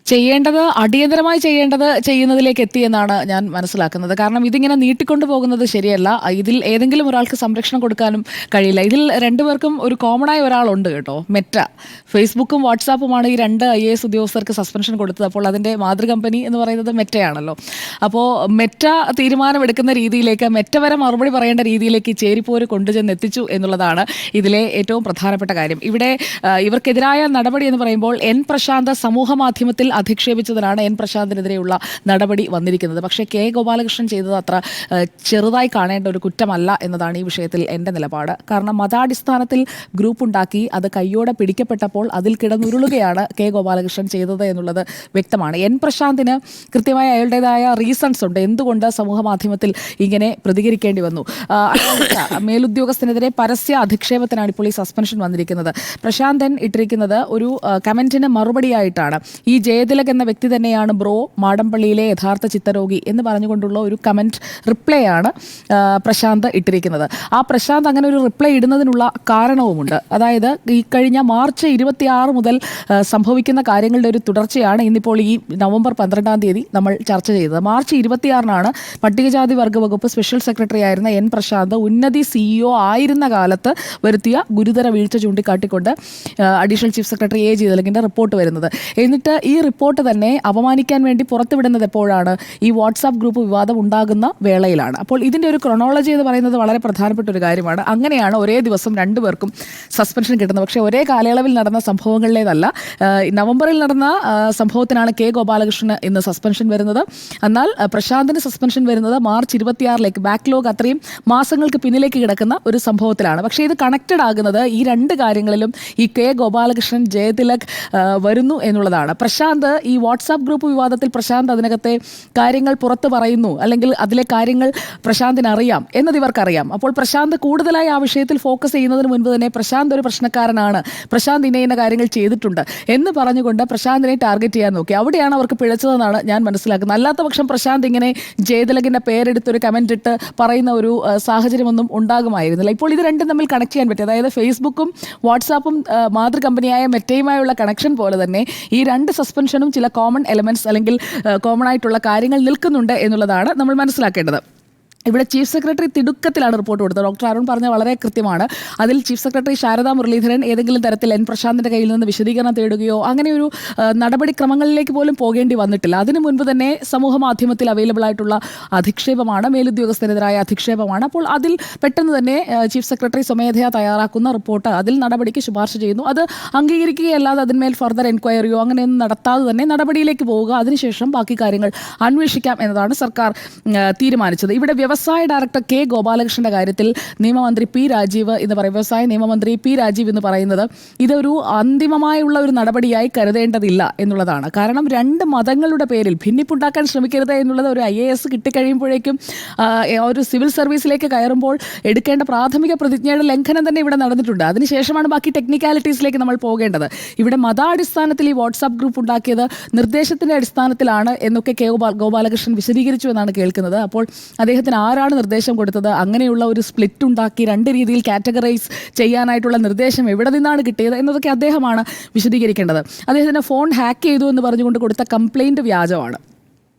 ചെയ്യേണ്ടത് അടിയന്തരമായി ചെയ്യുന്നതിലേക്ക് എത്തിയെന്നാണ് ഞാൻ മനസ്സിലാക്കുന്നത്. കാരണം ഇതിങ്ങനെ നീട്ടിക്കൊണ്ടു പോകുന്നത് ശരിയല്ല. ഇതിൽ ഏതെങ്കിലും ഒരാൾക്ക് സംരക്ഷണം കൊടുക്കാനും കഴിയില്ല. ഇതിൽ രണ്ടുപേർക്കും ഒരു കോമണായ ഒരാളുണ്ട് കേട്ടോ. മെറ്റ, ഫേസ്ബുക്കും വാട്സാപ്പുമാണ് ഈ രണ്ട് IAS ഉദ്യോഗസ്ഥർക്ക് സസ്പെൻഷൻ കൊടുത്തത്. അപ്പോൾ അതിൻ്റെ മാതൃകമ്പനി എന്ന് പറയുന്നത് മെറ്റയാണല്ലോ. അപ്പോൾ മെറ്റ തീരുമാനമെടുക്കുന്ന രീതിയിലേക്ക്, മെറ്റ വരെ മറുപടി പറയേണ്ട രീതിയിലേക്ക് ഈ ചേരിപ്പോര് കൊണ്ടുചെന്ന് എത്തിച്ചു എന്നുള്ളതാണ് ഇതിലെ ഏറ്റവും പ്രധാനപ്പെട്ട കാര്യം. ഇവിടെ ഇവർക്കെതിരായ നടപടി എന്ന് പറയുമ്പോൾ പ്രശാന്ത് സമൂഹ മാധ്യമത്തിൽ അധിക്ഷേപിച്ചതിനാണ് പ്രശാന്തിനെതിരെയുള്ള നടപടി വന്നിരിക്കുന്നത്. പക്ഷേ ഗോപാലകൃഷ്ണൻ ചെയ്തത് അത്ര ചെറുതായി കാണേണ്ട ഒരു കുറ്റമല്ല എന്നതാണ് ഈ വിഷയത്തിൽ എൻ്റെ നിലപാട്. കാരണം മതാടിസ്ഥാനത്തിൽ ഗ്രൂപ്പ് ഉണ്ടാക്കി അത് കയ്യോടെ പിടിക്കപ്പെട്ടപ്പോൾ അതിൽ കിടന്നുരുളുകയാണ് ഗോപാലകൃഷ്ണൻ ചെയ്തത് എന്നുള്ളത് വ്യക്തമാണ്. പ്രശാന്തിന് കൃത്യമായ അയാളുടേതായ റീസൺസ് ഉണ്ട് എന്തുകൊണ്ട് സമൂഹ മാധ്യമത്തിൽ ഇങ്ങനെ പ്രതികരിക്കേണ്ടി വന്നു. മേലുദ്യോഗസ്ഥനെതിരെ പരസ്യ അധിക്ഷേപത്തിനാണ് ഇപ്പോൾ ഈ സസ്പെൻഷൻ വന്നിരിക്കുന്നത്. പ്രശാന്തൻ ഇട്ടിരിക്കുന്നത് ഒരു കമന്റിന് മറുപടിയായിട്ടാണ്. ഈ ജയതിലക് എന്ന വ്യക്തി തന്നെയാണ് ബ്രോ മാടമ്പള്ളിയിലെ യഥാർത്ഥ ചിത്തരോഗി എന്ന് പറഞ്ഞുകൊണ്ടുള്ള ഒരു കമന്റ് റിപ്ലൈ ആണ് പ്രശാന്ത് ഇട്ടിരിക്കുന്നത്. ആ പ്രശാന്ത് അങ്ങനെ ഒരു റിപ്ലൈ ഇടുന്നതിനുള്ള കാരണവുമുണ്ട്. അതായത് ഈ കഴിഞ്ഞ മാർച്ച് 26 മുതൽ സംഭവിക്കുന്ന കാര്യങ്ങളുടെ ഒരു തുടർച്ചയാണ് ഇന്നിപ്പോൾ ഈ നവംബർ 12-ാം തീയതി നമ്മൾ ചർച്ച ചെയ്തത്. മാർച്ച് 26-നാണ് പട്ടികജാതി വർഗ വകുപ്പ് സ്പെഷ്യൽ സെക്രട്ടറി ആയിരുന്ന പ്രശാന്ത് ഉന്നതി CEO ആയിരുന്ന കാലത്ത് വരുത്തിയ ഗുരുതര വീഴ്ച ചൂണ്ടിക്കാട്ടിക്കൊണ്ട് അഡീഷണൽ ചീഫ് സെക്രട്ടറി ജയതിലകിൻ്റെ റിപ്പോർട്ട് വരുന്നത്. എന്നിട്ട് ഈ റിപ്പോർട്ട് തന്നെ അപമാനിക്കാൻ വേണ്ടി പുറത്തുവിടുന്നത് എപ്പോഴാണ്? ഈ വാട്സാപ്പ് ഗ്രൂപ്പ് വിവാദം ഉണ്ടാകുന്ന വേളയിലാണ്. അപ്പോൾ ഇതിൻ്റെ ഒരു ക്രൊണോളജി എന്ന് പറയുന്നത് വളരെ പ്രധാനപ്പെട്ട ഒരു കാര്യമാണ്. അങ്ങനെയാണ് ഒരേ ദിവസം രണ്ടുപേർക്കും സസ്പെൻഷൻ കിട്ടുന്നത്. പക്ഷേ ഒരേ കാലയളവിൽ നടന്ന സംഭവങ്ങളിലേതല്ല. നവംബറിൽ നടന്ന സംഭവത്തിനാണ് ഗോപാലകൃഷ്ണന് ഇന്ന് സസ്പെൻഷൻ വരുന്നത്. എന്നാൽ പ്രശാന്തിന് സസ്പെൻഷൻ വരുന്നത് മാർച്ച് 26-ലേക്ക്, ബാക്ക്ലോഗ് അത്രയും മാസങ്ങൾക്ക് പിന്നിലേക്ക് കിടക്കുന്ന ഒരു സംഭവത്തിലാണ്. പക്ഷേ ഇത് കണക്റ്റഡ് ആകുന്നത് ഈ രണ്ട് കാര്യങ്ങളിലും ഈ ഗോപാലകൃഷ്ണൻ, ജയതിലക് വരുന്നു എന്നുള്ളതാണ്. പ്രശാന്ത് ഈ വാട്സാപ്പ് ഗ്രൂപ്പ് വിവാദത്തിൽ പ്രശാന്ത് അതിനകത്തെ കാര്യങ്ങൾ പുറത്ത് പറയുന്നു, അല്ലെങ്കിൽ അതിലെ കാര്യങ്ങൾ പ്രശാന്തിന് അറിയാം എന്നത് ഇവർക്കറിയാം. അപ്പോൾ പ്രശാന്ത് കൂടുതലായി ആ വിഷയത്തിൽ ഫോക്കസ് ചെയ്യുന്നതിന് മുൻപ് തന്നെ പ്രശാന്ത് ഒരു പ്രശ്നക്കാരനാണ്, പ്രശാന്ത് ഇന്ന കാര്യങ്ങൾ ചെയ്തിട്ടുണ്ട് എന്ന് പറഞ്ഞുകൊണ്ട് പ്രശാന്തിനെ ടാർഗറ്റ് ചെയ്യാൻ നോക്കി. അവിടെയാണ് അവർക്ക് പിഴച്ചതെന്നാണ് ഞാൻ മനസ്സിലാക്കുന്നത്. അല്ലാത്ത പക്ഷം പ്രശാന്ത് ഇങ്ങനെ ജയതിലകിൻ്റെ പേരെടുത്തൊരു കമൻ്റ് ഇട്ട് പറയുന്ന ഒരു സാഹചര്യമൊന്നും ഉണ്ടാകുമായിരുന്നില്ല. ഇപ്പോൾ ഇത് രണ്ടും തമ്മിൽ കണക്ട് ചെയ്യാൻ പറ്റും. അതായത് ഫേസ്ബുക്കും വാട്സാപ്പും മാതൃകമ്പനിയായ മെറ്റയുമായുള്ള കണക്ഷൻ പോലെ തന്നെ ഈ രണ്ട് സസ്പെൻഷനും ചില കോമൺ എലമെന്റ്സ് അല്ലെങ്കിൽ കോമൺ ആയിട്ടുള്ള കാര്യങ്ങൾ നിൽക്കുന്നുണ്ട് എന്നുള്ളതാണ് നമ്മൾ മനസ്സിലാക്കേണ്ടത്. ഇവിടെ ചീഫ് സെക്രട്ടറി തിടുക്കത്തിലാണ് റിപ്പോർട്ട് കൊടുത്തത്. ഡോക്ടർ അരുൺ പറഞ്ഞ വളരെ കൃത്യമാണ്. അതിൽ ചീഫ് സെക്രട്ടറി ശാരദാ മുരളീധരൻ ഏതെങ്കിലും തരത്തിൽ പ്രശാന്തിൻ്റെ കയ്യിൽ നിന്ന് വിശദീകരണം തേടുകയോ അങ്ങനെയൊരു നടപടിക്രമങ്ങളിലേക്ക് പോലും പോകേണ്ടി വന്നിട്ടില്ല. അതിനു മുൻപ് തന്നെ സമൂഹ മാധ്യമത്തിൽ അവൈലബിൾ ആയിട്ടുള്ള അധിക്ഷേപമാണ്, മേലുദ്യോഗസ്ഥനെതിരായ അധിക്ഷേപമാണ്. അപ്പോൾ അതിൽ പെട്ടെന്ന് തന്നെ ചീഫ് സെക്രട്ടറി സ്വമേധയാ തയ്യാറാക്കുന്ന റിപ്പോർട്ട് അതിൽ നടപടിക്ക് ശുപാർശ ചെയ്യുന്നു. അത് അംഗീകരിക്കുകയല്ലാതെ അതിന്മേൽ ഫർദർ എൻക്വയറിയോ അങ്ങനെയൊന്നും നടത്താതെ തന്നെ നടപടിയിലേക്ക് പോവുക, അതിനുശേഷം ബാക്കി കാര്യങ്ങൾ അന്വേഷിക്കാം എന്നതാണ് സർക്കാർ തീരുമാനിച്ചത്. ഇവിടെ വ്യവസായ ഡയറക്ടർ ഗോപാലകൃഷ്ണന്റെ കാര്യത്തിൽ നിയമമന്ത്രി പി രാജീവ് എന്ന് പറയും, വ്യവസായ നിയമമന്ത്രി പി രാജീവ് എന്ന് പറയുന്നത് ഇതൊരു അന്തിമമായുള്ള ഒരു നടപടിയായി കരുതേണ്ടതില്ല എന്നുള്ളതാണ്. കാരണം രണ്ട് മതങ്ങളുടെ പേരിൽ ഭിന്നിപ്പുണ്ടാക്കാൻ ശ്രമിക്കരുത് എന്നുള്ളത് ഒരു IAS കിട്ടിക്കഴിയുമ്പോഴേക്കും ഒരു സിവിൽ സർവീസിലേക്ക് കയറുമ്പോൾ എടുക്കേണ്ട പ്രാഥമിക പ്രതിജ്ഞയുടെ ലംഘനം തന്നെ ഇവിടെ നടന്നിട്ടുണ്ട്. അതിനുശേഷമാണ് ബാക്കി ടെക്നിക്കാലിറ്റീസിലേക്ക് നമ്മൾ പോകേണ്ടത്. ഇവിടെ മതാടിസ്ഥാനത്തിൽ ഈ വാട്സാപ്പ് ഗ്രൂപ്പ് ഉണ്ടാക്കിയത് നിർദ്ദേശത്തിൻ്റെ അടിസ്ഥാനത്തിലാണ് എന്നൊക്കെ ഗോപാലകൃഷ്ണൻ വിശദീകരിച്ചു എന്നാണ് കേൾക്കുന്നത്. അപ്പോൾ അദ്ദേഹത്തിന് ആരാണ് നിർദ്ദേശം കൊടുത്തത്? അങ്ങനെയുള്ള ഒരു സ്പ്ലിറ്റ് ഉണ്ടാക്കി രണ്ട് രീതിയിൽ കാറ്റഗറൈസ് ചെയ്യാനായിട്ടുള്ള നിർദ്ദേശം എവിടെ നിന്നാണ് കിട്ടിയത് എന്നതൊക്കെ അദ്ദേഹമാണ് വിശദീകരിക്കേണ്ടത്. അദ്ദേഹത്തിന് ഫോൺ ഹാക്ക് ചെയ്തു എന്ന് പറഞ്ഞുകൊണ്ട് കൊടുത്ത കംപ്ലയിൻറ്റ് വ്യാജമാണ്.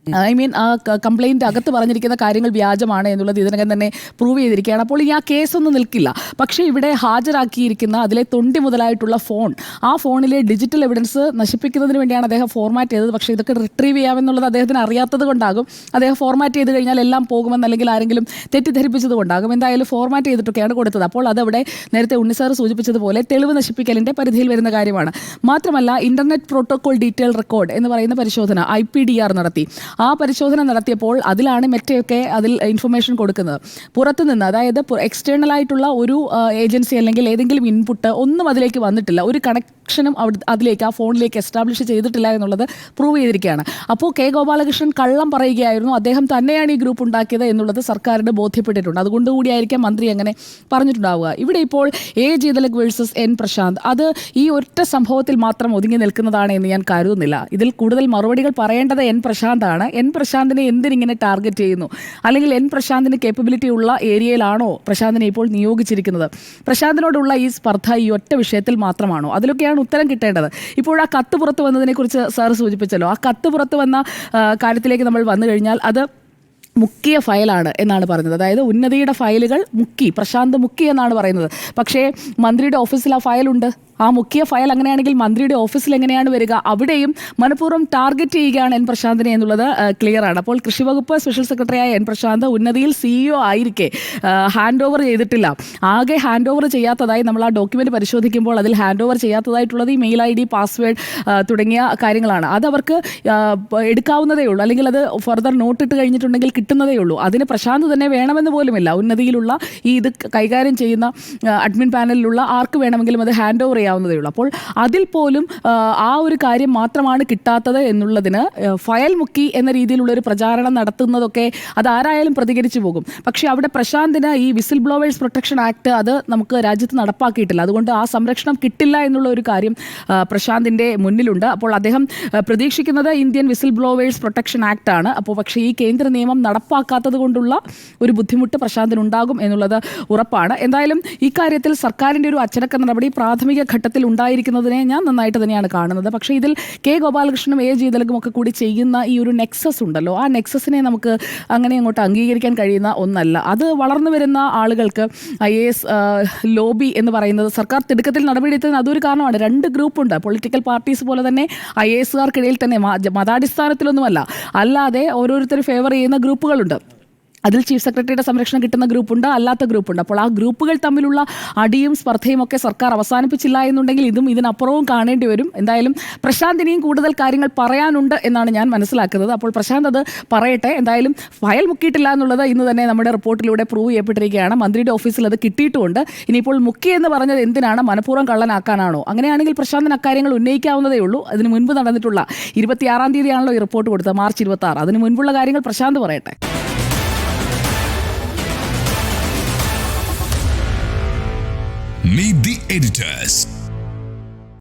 ആ കംപ്ലയിൻ്റ് അകത്ത് പറഞ്ഞിരിക്കുന്ന കാര്യങ്ങൾ വ്യാജമാണ് എന്നുള്ളത് ഇതിനകം തന്നെ പ്രൂവ് ചെയ്തിരിക്കുകയാണ്. അപ്പോൾ ഈ കേസൊന്നും നിൽക്കില്ല. പക്ഷേ ഇവിടെ ഹാജരാക്കിയിരിക്കുന്ന അതിലെ തൊണ്ടി മുതലായിട്ടുള്ള ഫോൺ, ആ ഫോണിലെ ഡിജിറ്റൽ എവിഡൻസ് നശിപ്പിക്കുന്നതിന് വേണ്ടിയാണ് അദ്ദേഹം ഫോർമാറ്റ് ചെയ്തത്. പക്ഷേ ഇതൊക്കെ റിട്രീവ് ചെയ്യാമെന്നുള്ളത് അദ്ദേഹത്തിന് അറിയാത്തത് കൊണ്ടാകും. അദ്ദേഹം ഫോർമാറ്റ് ചെയ്ത് കഴിഞ്ഞാൽ എല്ലാം പോകുമെന്ന് അല്ലെങ്കിൽ ആരെങ്കിലും തെറ്റിദ്ധരിപ്പിച്ചത് കൊണ്ടാകും. എന്തായാലും ഫോർമാറ്റ് ചെയ്തിട്ടൊക്കെയാണ് കൊടുത്തത്. അപ്പോൾ അതവിടെ നേരത്തെ ഉണ്ണിസാർ സൂചിപ്പിച്ചതുപോലെ തെളിവ് നശിപ്പിക്കലിൻ്റെ പരിധിയിൽ വരുന്ന കാര്യമാണ്. മാത്രമല്ല ഇൻ്റർനെറ്റ് പ്രോട്ടോകോൾ ഡീറ്റെയിൽ റെക്കോർഡ് എന്ന് പറയുന്ന പരിശോധന IPDR നടത്തി. ആ പരിശോധന നടത്തിയപ്പോൾ അതിലാണ് മെറ്റയൊക്കെ അതിൽ ഇൻഫർമേഷൻ കൊടുക്കുന്നത്. പുറത്തുനിന്ന്, അതായത് എക്സ്റ്റേണൽ ആയിട്ടുള്ള ഒരു ഏജൻസി അല്ലെങ്കിൽ ഏതെങ്കിലും ഇൻപുട്ട് ഒന്നും അതിലേക്ക് വന്നിട്ടില്ല. ഒരു കണക്ഷനും അതിലേക്ക് ആ ഫോണിലേക്ക് എസ്റ്റാബ്ലിഷ് ചെയ്തിട്ടില്ല എന്നുള്ളത് പ്രൂവ് ചെയ്തിരിക്കുകയാണ്. അപ്പോൾ ഗോപാലകൃഷ്ണൻ കള്ളം പറയുകയായിരുന്നു, അദ്ദേഹം തന്നെയാണ് ഈ ഗ്രൂപ്പ് ഉണ്ടാക്കിയത് എന്നുള്ളത് സർക്കാരിന് ബോധ്യപ്പെട്ടിട്ടുണ്ട്. അതുകൊണ്ടുകൂടിയായിരിക്കാം മന്ത്രി അങ്ങനെ പറഞ്ഞിട്ടുണ്ടാവുക. ഇവിടെ ഇപ്പോൾ ജയതിലക് വേഴ്സസ് പ്രശാന്ത്, അത് ഈ ഒറ്റ സംഭവത്തിൽ മാത്രം ഒതുങ്ങി നിൽക്കുന്നതാണ് എന്ന് ഞാൻ കരുതുന്നില്ല. ഇതിൽ കൂടുതൽ മറുപടികൾ പറയേണ്ടത് പ്രശാന്താണ്. പ്രശാന്തിനെ എന്തിനിങ്ങനെ ടാർഗറ്റ് ചെയ്യുന്നു? അല്ലെങ്കിൽ പ്രശാന്തിന് കേപ്പബിലിറ്റി ഉള്ള ഏരിയയിലാണോ പ്രശാന്തിനെ ഇപ്പോൾ നിയോഗിച്ചിരിക്കുന്നത്? പ്രശാന്തിനോടുള്ള ഈ സ്പർദ്ധ ഈ ഒറ്റ വിഷയത്തിൽ മാത്രമാണോ? അതിലൊക്കെയാണ് ചോദ്യങ്ങൾക്കാണ് ഉത്തരം കിട്ടേണ്ടത്. ഇപ്പോൾ ആ കത്ത് പുറത്ത് വന്നതിനെക്കുറിച്ച് സാർ സൂചിപ്പിച്ചല്ലോ. ആ കത്ത് പുറത്ത് വന്ന കാര്യത്തിലേക്ക് നമ്മൾ വന്നു കഴിഞ്ഞാൽ അത് മുക്കിയ ഫയലാണ് എന്നാണ് പറയുന്നത്. അതായത് ഉന്നതിയുടെ ഫയലുകൾ പ്രശാന്ത് മുക്കി എന്നാണ് പറയുന്നത്. പക്ഷേ മന്ത്രിയുടെ ഓഫീസിൽ ആ ഫയലുണ്ട്. ആ മുക്കിയ ഫയൽ അങ്ങനെയാണെങ്കിൽ മന്ത്രിയുടെ ഓഫീസിൽ എങ്ങനെയാണ് വരിക? അവിടെയും മനഃപൂർവ്വം ടാർഗറ്റ് ചെയ്യുകയാണ് എൻ പ്രശാന്തിനെ എന്നുള്ളത് ക്ലിയർ ആണ്. അപ്പോൾ കൃഷി വകുപ്പ് സ്പെഷ്യൽ സെക്രട്ടറിയായ എൻ പ്രശാന്ത് ഉന്നതിയിൽ CEO ആയിരിക്കെ ഹാൻഡ് ഓവർ ചെയ്തിട്ടില്ല. ആകെ ഹാൻഡ് ഓവർ ചെയ്യാത്തതായി നമ്മൾ ആ ഡോക്യുമെന്റ് പരിശോധിക്കുമ്പോൾ അതിൽ ഹാൻഡ് ഓവർ ചെയ്യാത്തതായിട്ടുള്ളത് ഈ മെയിൽ ID, പാസ്വേഡ് തുടങ്ങിയ കാര്യങ്ങളാണ്. അത് അവർക്ക് എടുക്കാവുന്നതേ ഉള്ളൂ, അല്ലെങ്കിൽ അത് ഫർദർ നോട്ട് ഇട്ട് കഴിഞ്ഞിട്ടുണ്ടെങ്കിൽ കിട്ടുന്നതേ ഉള്ളൂ. അതിന് പ്രശാന്ത് തന്നെ വേണമെന്ന് പോലുമില്ല. ഉന്നതിയിലുള്ള ഇത് കൈകാര്യം ചെയ്യുന്ന അഡ്മിൻ പാനലിലുള്ള ആർക്ക് വേണമെങ്കിലും അത് ഹാൻഡ് ഓവർ ാവുന്നതേ ഉള്ളൂ. അപ്പോൾ അതിൽ പോലും ആ ഒരു കാര്യം മാത്രമാണ് കിട്ടാത്തത് എന്നുള്ളതിന് ഫയൽ മുക്കി എന്ന രീതിയിലുള്ള ഒരു പ്രചാരണം നടത്തുന്നതൊക്കെ അത് ആരായാലും പ്രതികരിച്ചു പോകും. പക്ഷേ അവിടെ പ്രശാന്തിന് ഈ വിസിൽ ബ്ലോവേഴ്സ് പ്രൊട്ടക്ഷൻ ആക്ട് അത് നമുക്ക് രാജ്യത്ത് നടപ്പാക്കിയിട്ടില്ല. അതുകൊണ്ട് ആ സംരക്ഷണം കിട്ടില്ല എന്നുള്ള ഒരു കാര്യം പ്രശാന്തിൻ്റെ മുന്നിലുണ്ട്. അപ്പോൾ അദ്ദേഹം പ്രതീക്ഷിക്കുന്നത് Indian whistle blowers protection act ആണ്. അപ്പോൾ പക്ഷേ ഈ കേന്ദ്ര നിയമം നടപ്പാക്കാത്തത് കൊണ്ടുള്ള ഒരു ബുദ്ധിമുട്ട് പ്രശാന്തിനുണ്ടാകും എന്നുള്ളത് ഉറപ്പാണ്. എന്തായാലും ഇക്കാര്യത്തിൽ സർക്കാരിൻ്റെ ഒരു അച്ചടക്ക നടപടി പ്രാഥമിക ഘട്ടത്തിൽ ഉണ്ടായിരിക്കുന്നതിനെ ഞാൻ നന്നായിട്ട് തന്നെയാണ് കാണുന്നത്. പക്ഷേ ഇതിൽ കെ ഗോപാലകൃഷ്ണനും AG ദലകും ഒക്കെ കൂടി ചെയ്യുന്ന ഈ ഒരു നെക്സസ് ഉണ്ടല്ലോ, ആ നെക്സസിനെ നമുക്ക് അങ്ങനെ അങ്ങോട്ട് അംഗീകരിക്കാൻ കഴിയുന്ന ഒന്നല്ല. അത് വളർന്നു വരുന്ന ആളുകൾക്ക് IAS ലോബി എന്ന് പറയുന്നത് സർക്കാർ തിടുക്കത്തിൽ നടപടിയെടുത്തതിന് അതൊരു കാരണമാണ്. 2 ഗ്രൂപ്പുണ്ട്. പൊളിറ്റിക്കൽ പാർട്ടീസ് പോലെ തന്നെ IASകാർക്കിടയിൽ തന്നെ മതാടിസ്ഥാനത്തിലൊന്നുമല്ല, അല്ലാതെ ഓരോരുത്തർ ഫേവർ ചെയ്യുന്ന ഗ്രൂപ്പുകളുണ്ട്. അതിൽ ചീഫ് സെക്രട്ടറിയുടെ സംരക്ഷണം കിട്ടുന്ന ഗ്രൂപ്പുണ്ട്, അല്ലാത്ത ഗ്രൂപ്പുണ്ട്. അപ്പോൾ ആ ഗ്രൂപ്പുകൾ തമ്മിലുള്ള അടിയും സ്പർദ്ധയും ഒക്കെ സർക്കാർ അവസാനിപ്പിച്ചില്ല എന്നുണ്ടെങ്കിൽ ഇതും ഇതിനപ്പുറവും കാണേണ്ടി വരും. എന്തായാലും പ്രശാന്തിനെയും കൂടുതൽ കാര്യങ്ങൾ പറയാനുണ്ട് എന്നാണ് ഞാൻ മനസ്സിലാക്കുന്നത്. അപ്പോൾ പ്രശാന്ത് അത് പറയട്ടെ. എന്തായാലും ഫയൽ മുക്കിയിട്ടില്ല എന്നുള്ളത് ഇന്ന് തന്നെ നമ്മുടെ റിപ്പോർട്ടിലൂടെ പ്രൂവ് ചെയ്യപ്പെട്ടിരിക്കുകയാണ്. മന്ത്രിയുടെ ഓഫീസിൽ അത് കിട്ടിയിട്ടുമുണ്ട്. ഇനിയിപ്പോൾ മുക്കി എന്ന് പറഞ്ഞത് എന്തിനാണ്? മനഃപൂർവ്വം കള്ളനാക്കാനാണോ? അങ്ങനെയാണെങ്കിൽ പ്രശാന്തിന് അക്കാര്യങ്ങൾ ഉന്നയിക്കാവുന്നതേ ഉള്ളൂ. അതിന് മുൻപ് നടന്നിട്ടുള്ള 26-ാം തീയതിയാണല്ലോ ഈ റിപ്പോർട്ട് കൊടുത്തത്, മാർച്ച് 26. അതിന് മുൻപുള്ള കാര്യങ്ങൾ പ്രശാന്ത് പറയട്ടെ. Meet the editors.